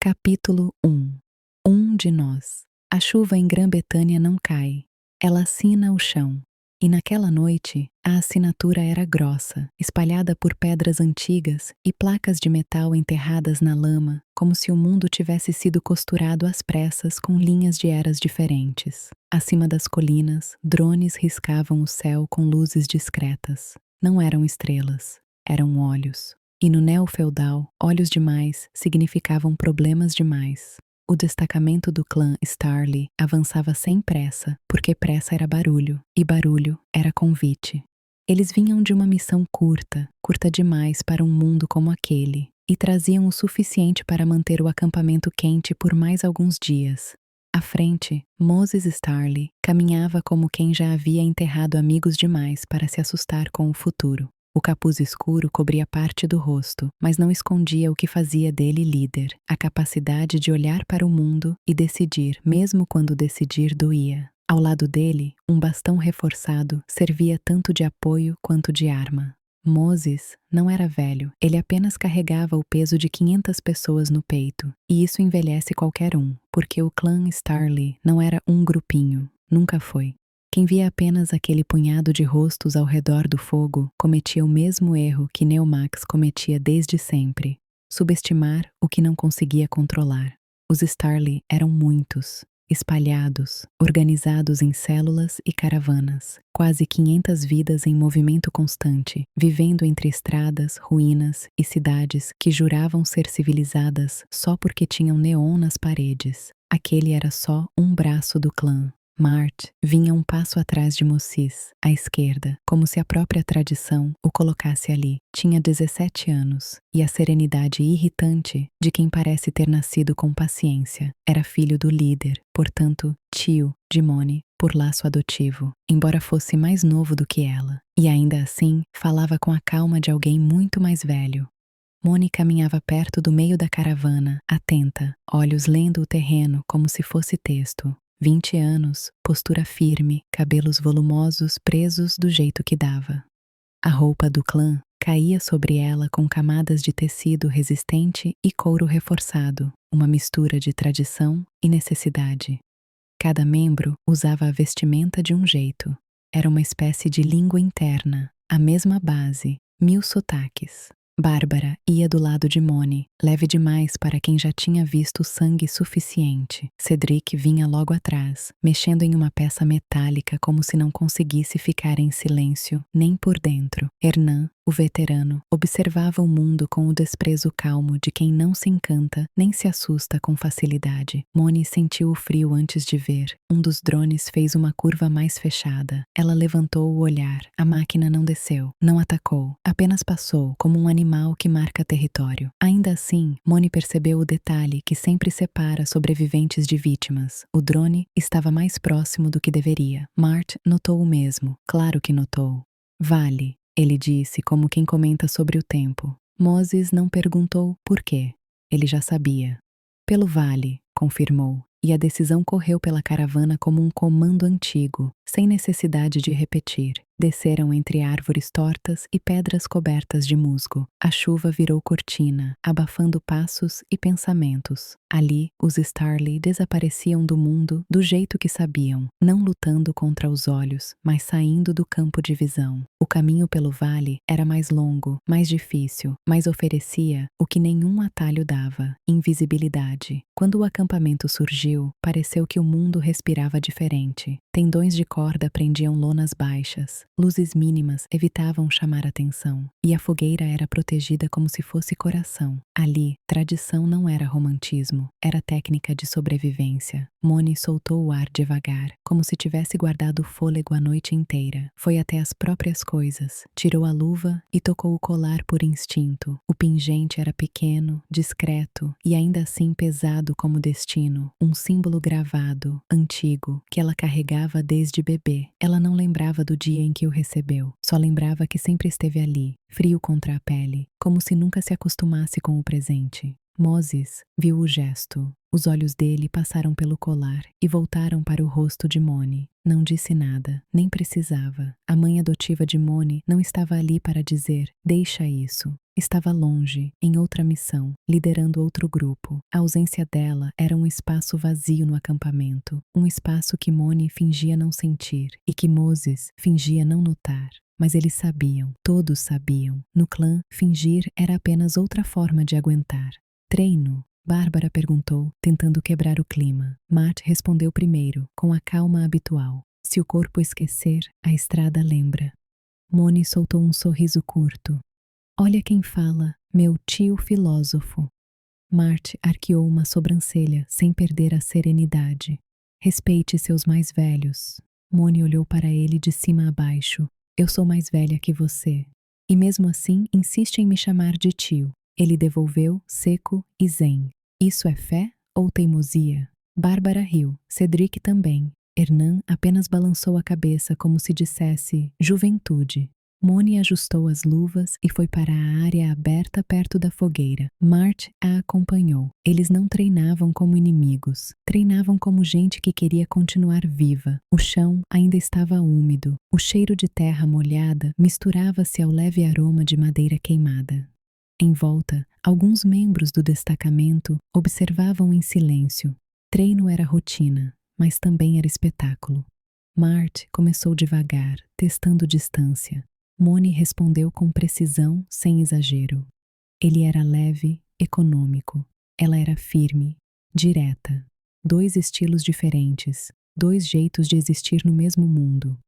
Capítulo 1. Um de nós. A chuva em Grã-Bretanha não cai. Ela assina o chão. E naquela noite, a assinatura era grossa, espalhada por pedras antigas e placas de metal enterradas na lama, como se o mundo tivesse sido costurado às pressas com linhas de eras diferentes. Acima das colinas, drones riscavam o céu com luzes discretas. Não eram estrelas, eram olhos. E no neo-feudal, olhos demais significavam problemas demais. O destacamento do clã Starly avançava sem pressa, porque pressa era barulho, e barulho era convite. Eles vinham de uma missão curta, curta demais para um mundo como aquele, e traziam o suficiente para manter o acampamento quente por mais alguns dias. À frente, Moses Starly caminhava como quem já havia enterrado amigos demais para se assustar com o futuro. O capuz escuro cobria parte do rosto, mas não escondia o que fazia dele líder, a capacidade de olhar para o mundo e decidir, mesmo quando decidir doía. Ao lado dele, um bastão reforçado servia tanto de apoio quanto de arma. Moses não era velho, ele apenas carregava o peso de 500 pessoas no peito, e isso envelhece qualquer um, porque o clã Starly não era um grupinho, nunca foi. Quem via apenas aquele punhado de rostos ao redor do fogo cometia o mesmo erro que Neumax cometia desde sempre: subestimar o que não conseguia controlar. Os Starly eram muitos, espalhados, organizados em células e caravanas, quase 500 vidas em movimento constante, vivendo entre estradas, ruínas e cidades que juravam ser civilizadas só porque tinham neon nas paredes. Aquele era só um braço do clã. Mart vinha um passo atrás de Mossis, à esquerda, como se a própria tradição o colocasse ali. Tinha 17 anos, e a serenidade irritante de quem parece ter nascido com paciência. Era filho do líder, portanto, tio de Moni, por laço adotivo, embora fosse mais novo do que ela, e ainda assim falava com a calma de alguém muito mais velho. Moni caminhava perto do meio da caravana, atenta, olhos lendo o terreno como se fosse texto. 20 anos, postura firme, cabelos volumosos presos do jeito que dava. A roupa do clã caía sobre ela com camadas de tecido resistente e couro reforçado, uma mistura de tradição e necessidade. Cada membro usava a vestimenta de um jeito. Era uma espécie de língua interna, a mesma base, 1000 sotaques. Bárbara ia do lado de Moni, leve demais para quem já tinha visto sangue suficiente. Cedric vinha logo atrás, mexendo em uma peça metálica como se não conseguisse ficar em silêncio, nem por dentro. Hernan, o veterano, observava o mundo com o desprezo calmo de quem não se encanta nem se assusta com facilidade. Moni sentiu o frio antes de ver. Um dos drones fez uma curva mais fechada. Ela levantou o olhar. A máquina não desceu, não atacou, apenas passou como um animal que marca território. Ainda assim, Moni percebeu o detalhe que sempre separa sobreviventes de vítimas. O drone estava mais próximo do que deveria. Mart notou o mesmo. Claro que notou. Vale, ele disse como quem comenta sobre o tempo. Moses não perguntou por quê. Ele já sabia. Pelo vale, confirmou, e a decisão correu pela caravana como um comando antigo, sem necessidade de repetir. Desceram entre árvores tortas e pedras cobertas de musgo. A chuva virou cortina, abafando passos e pensamentos. Ali, os Starly desapareciam do mundo do jeito que sabiam, não lutando contra os olhos, mas saindo do campo de visão. O caminho pelo vale era mais longo, mais difícil, mas oferecia o que nenhum atalho dava: invisibilidade. Quando o acampamento surgiu, pareceu que o mundo respirava diferente. Tendões de corda prendiam lonas baixas, luzes mínimas evitavam chamar atenção, e a fogueira era protegida como se fosse coração. Ali, tradição não era romantismo, era técnica de sobrevivência. Moni soltou o ar devagar, como se tivesse guardado o fôlego a noite inteira. Foi até as próprias coisas, tirou a luva e tocou o colar por instinto. O pingente era pequeno, discreto e ainda assim pesado como destino, um símbolo gravado, antigo, que ela carregava desde bebê. Ela não lembrava do dia em que o recebeu, só lembrava que sempre esteve ali, frio contra a pele, como se nunca se acostumasse com o presente. Moses viu o gesto. Os olhos dele passaram pelo colar e voltaram para o rosto de Moni. Não disse nada, nem precisava. A mãe adotiva de Moni não estava ali para dizer: deixa isso. estava longe, em outra missão, liderando outro grupo. A ausência dela era um espaço vazio no acampamento, um espaço que Moni fingia não sentir e que Moses fingia não notar. Mas eles sabiam, todos sabiam. No clã, fingir era apenas outra forma de aguentar. Treino? Bárbara perguntou, tentando quebrar o clima. Matt respondeu primeiro, com a calma habitual. Se o corpo esquecer, a estrada lembra. Moni soltou um sorriso curto. Olha quem fala, meu tio filósofo. Mart arqueou uma sobrancelha, sem perder a serenidade. Respeite seus mais velhos. Moni olhou para ele de cima a baixo. Eu sou mais velha que você. E mesmo assim, insiste em me chamar de tio. Ele devolveu, seco e zen. Isso é fé ou teimosia? Bárbara riu, Cedric também. Hernan apenas balançou a cabeça como se dissesse juventude. Moni ajustou as luvas e foi para a área aberta perto da fogueira. Mart a acompanhou. Eles não treinavam como inimigos. Treinavam como gente que queria continuar viva. O chão ainda estava úmido. O cheiro de terra molhada misturava-se ao leve aroma de madeira queimada. Em volta, alguns membros do destacamento observavam em silêncio. Treino era rotina, mas também era espetáculo. Mart começou devagar, testando distância. Moni respondeu com precisão, sem exagero. Ele era leve, econômico. Ela era firme, direta. Dois estilos diferentes, dois jeitos de existir no mesmo mundo.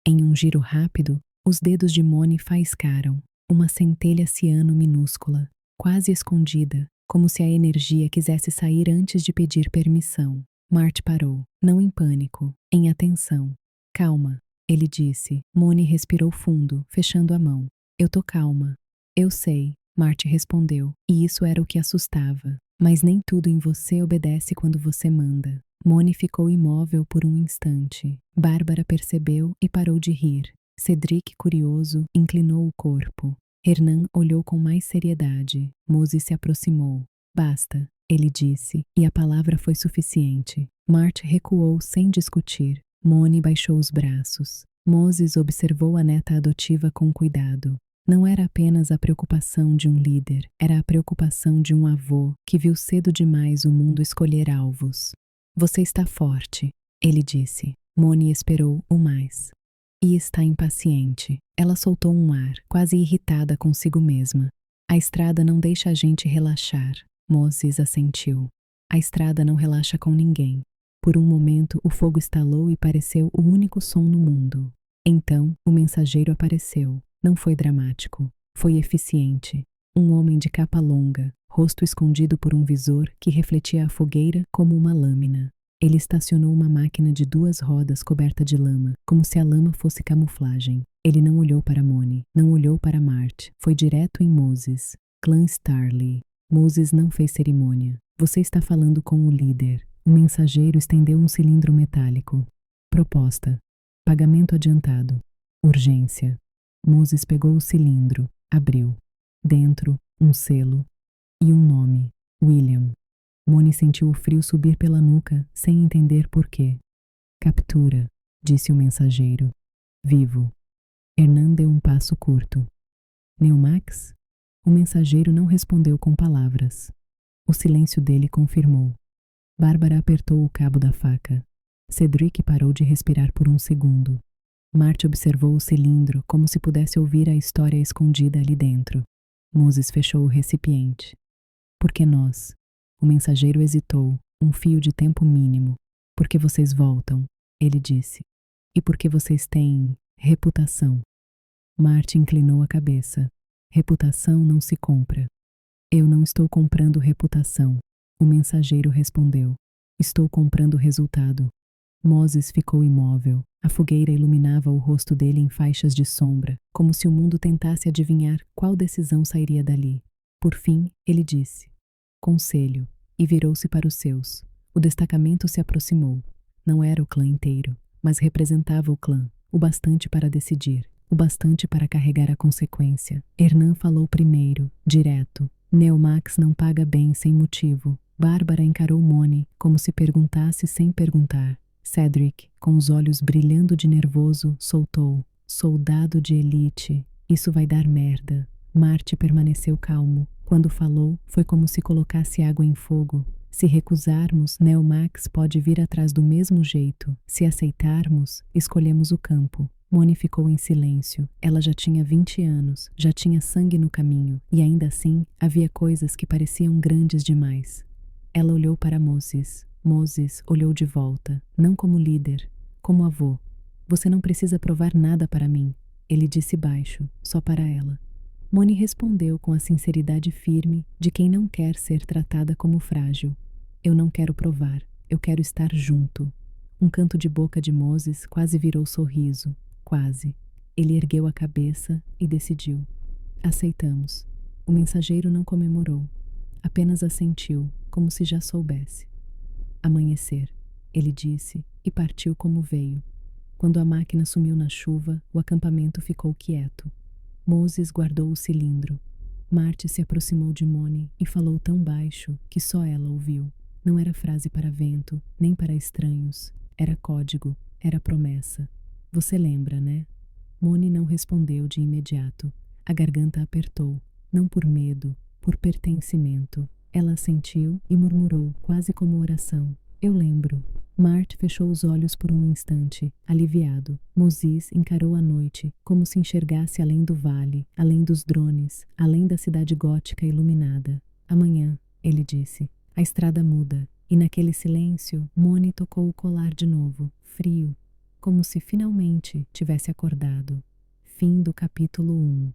Em um giro rápido, os dedos de Moni faiscaram, uma centelha ciano minúscula, quase escondida, como se a energia quisesse sair antes de pedir permissão. Mart parou, não em pânico, em atenção. Calma, ele disse. Moni respirou fundo, fechando a mão. Eu tô calma. Eu sei, Mart respondeu, e isso era o que assustava. Mas nem tudo em você obedece quando você manda. Moni ficou imóvel por um instante. Bárbara percebeu e parou de rir. Cedric, curioso, inclinou o corpo. Hernan olhou com mais seriedade. Moses se aproximou. Basta, ele disse, e a palavra foi suficiente. Mart recuou sem discutir. Moni baixou os braços. Moses observou a neta adotiva com cuidado. Não era apenas a preocupação de um líder, era a preocupação de um avô que viu cedo demais o mundo escolher alvos. Você está forte, ele disse. Moni esperou o mais. E está impaciente. Ela soltou um ar, quase irritada consigo mesma. A estrada não deixa a gente relaxar. Moses assentiu. A estrada não relaxa com ninguém. Por um momento, o fogo estalou e pareceu o único som no mundo. Então, o mensageiro apareceu. Não foi dramático. Foi eficiente. Um homem de capa longa, rosto escondido por um visor que refletia a fogueira como uma lâmina. Ele estacionou uma máquina de 2 rodas coberta de lama, como se a lama fosse camuflagem. Ele não olhou para Moni, não olhou para Mart. Foi direto em Moses. Clã Starley. Moses não fez cerimônia. Você está falando com o líder. O mensageiro estendeu um cilindro metálico. Proposta. Pagamento adiantado. Urgência. Moses pegou o cilindro, abriu. Dentro, um selo e um nome. William. Moni sentiu o frio subir pela nuca, sem entender por quê. Captura, disse o mensageiro. Vivo. Hernan deu um passo curto. Neumax? O mensageiro não respondeu com palavras. O silêncio dele confirmou. Bárbara apertou o cabo da faca. Cedric parou de respirar por um segundo. Mart observou o cilindro como se pudesse ouvir a história escondida ali dentro. Moses fechou o recipiente. Por que nós? O mensageiro hesitou, um fio de tempo mínimo. Por que vocês voltam? Ele disse. E por que vocês têm reputação? Mart inclinou a cabeça. Reputação não se compra. Eu não estou comprando reputação. O mensageiro respondeu. Estou comprando resultado. Moses ficou imóvel. A fogueira iluminava o rosto dele em faixas de sombra, como se o mundo tentasse adivinhar qual decisão sairia dali. Por fim, ele disse. Conselho. E virou-se para os seus. O destacamento se aproximou. Não era o clã inteiro, mas representava o clã, o bastante para decidir, o bastante para carregar a consequência. Hernan falou primeiro, direto. Neumax não paga bem sem motivo. Bárbara encarou Moni, como se perguntasse sem perguntar. Cedric, com os olhos brilhando de nervoso, soltou. Soldado de elite. Isso vai dar merda. Marte permaneceu calmo. Quando falou, foi como se colocasse água em fogo. Se recusarmos, Neomax pode vir atrás do mesmo jeito. Se aceitarmos, escolhemos o campo. Moni ficou em silêncio. Ela já tinha 20 anos, já tinha sangue no caminho, e ainda assim havia coisas que pareciam grandes demais. Ela olhou para Moses. Moses olhou de volta, não como líder, como avô. Você não precisa provar nada para mim, ele disse baixo, só para ela. Moni respondeu com a sinceridade firme de quem não quer ser tratada como frágil. Eu não quero provar, eu quero estar junto. Um canto de boca de Moses quase virou sorriso, quase. Ele ergueu a cabeça e decidiu. Aceitamos. O mensageiro não comemorou, apenas assentiu, como se já soubesse. Amanhecer, ele disse, e partiu como veio. Quando a máquina sumiu na chuva, o acampamento ficou quieto. Moses guardou o cilindro. Marte se aproximou de Moni e falou tão baixo que só ela ouviu. Não era frase para vento, nem para estranhos. Era código, era promessa. Você lembra, né? Moni não respondeu de imediato. A garganta apertou, não por medo, por pertencimento. Ela assentiu e murmurou, quase como oração. Eu lembro. Marte fechou os olhos por um instante, aliviado. Moses encarou a noite, como se enxergasse além do vale, além dos drones, além da cidade gótica iluminada. Amanhã, ele disse. A estrada muda, e naquele silêncio, Moni tocou o colar de novo, frio, como se finalmente tivesse acordado. Fim do capítulo 1.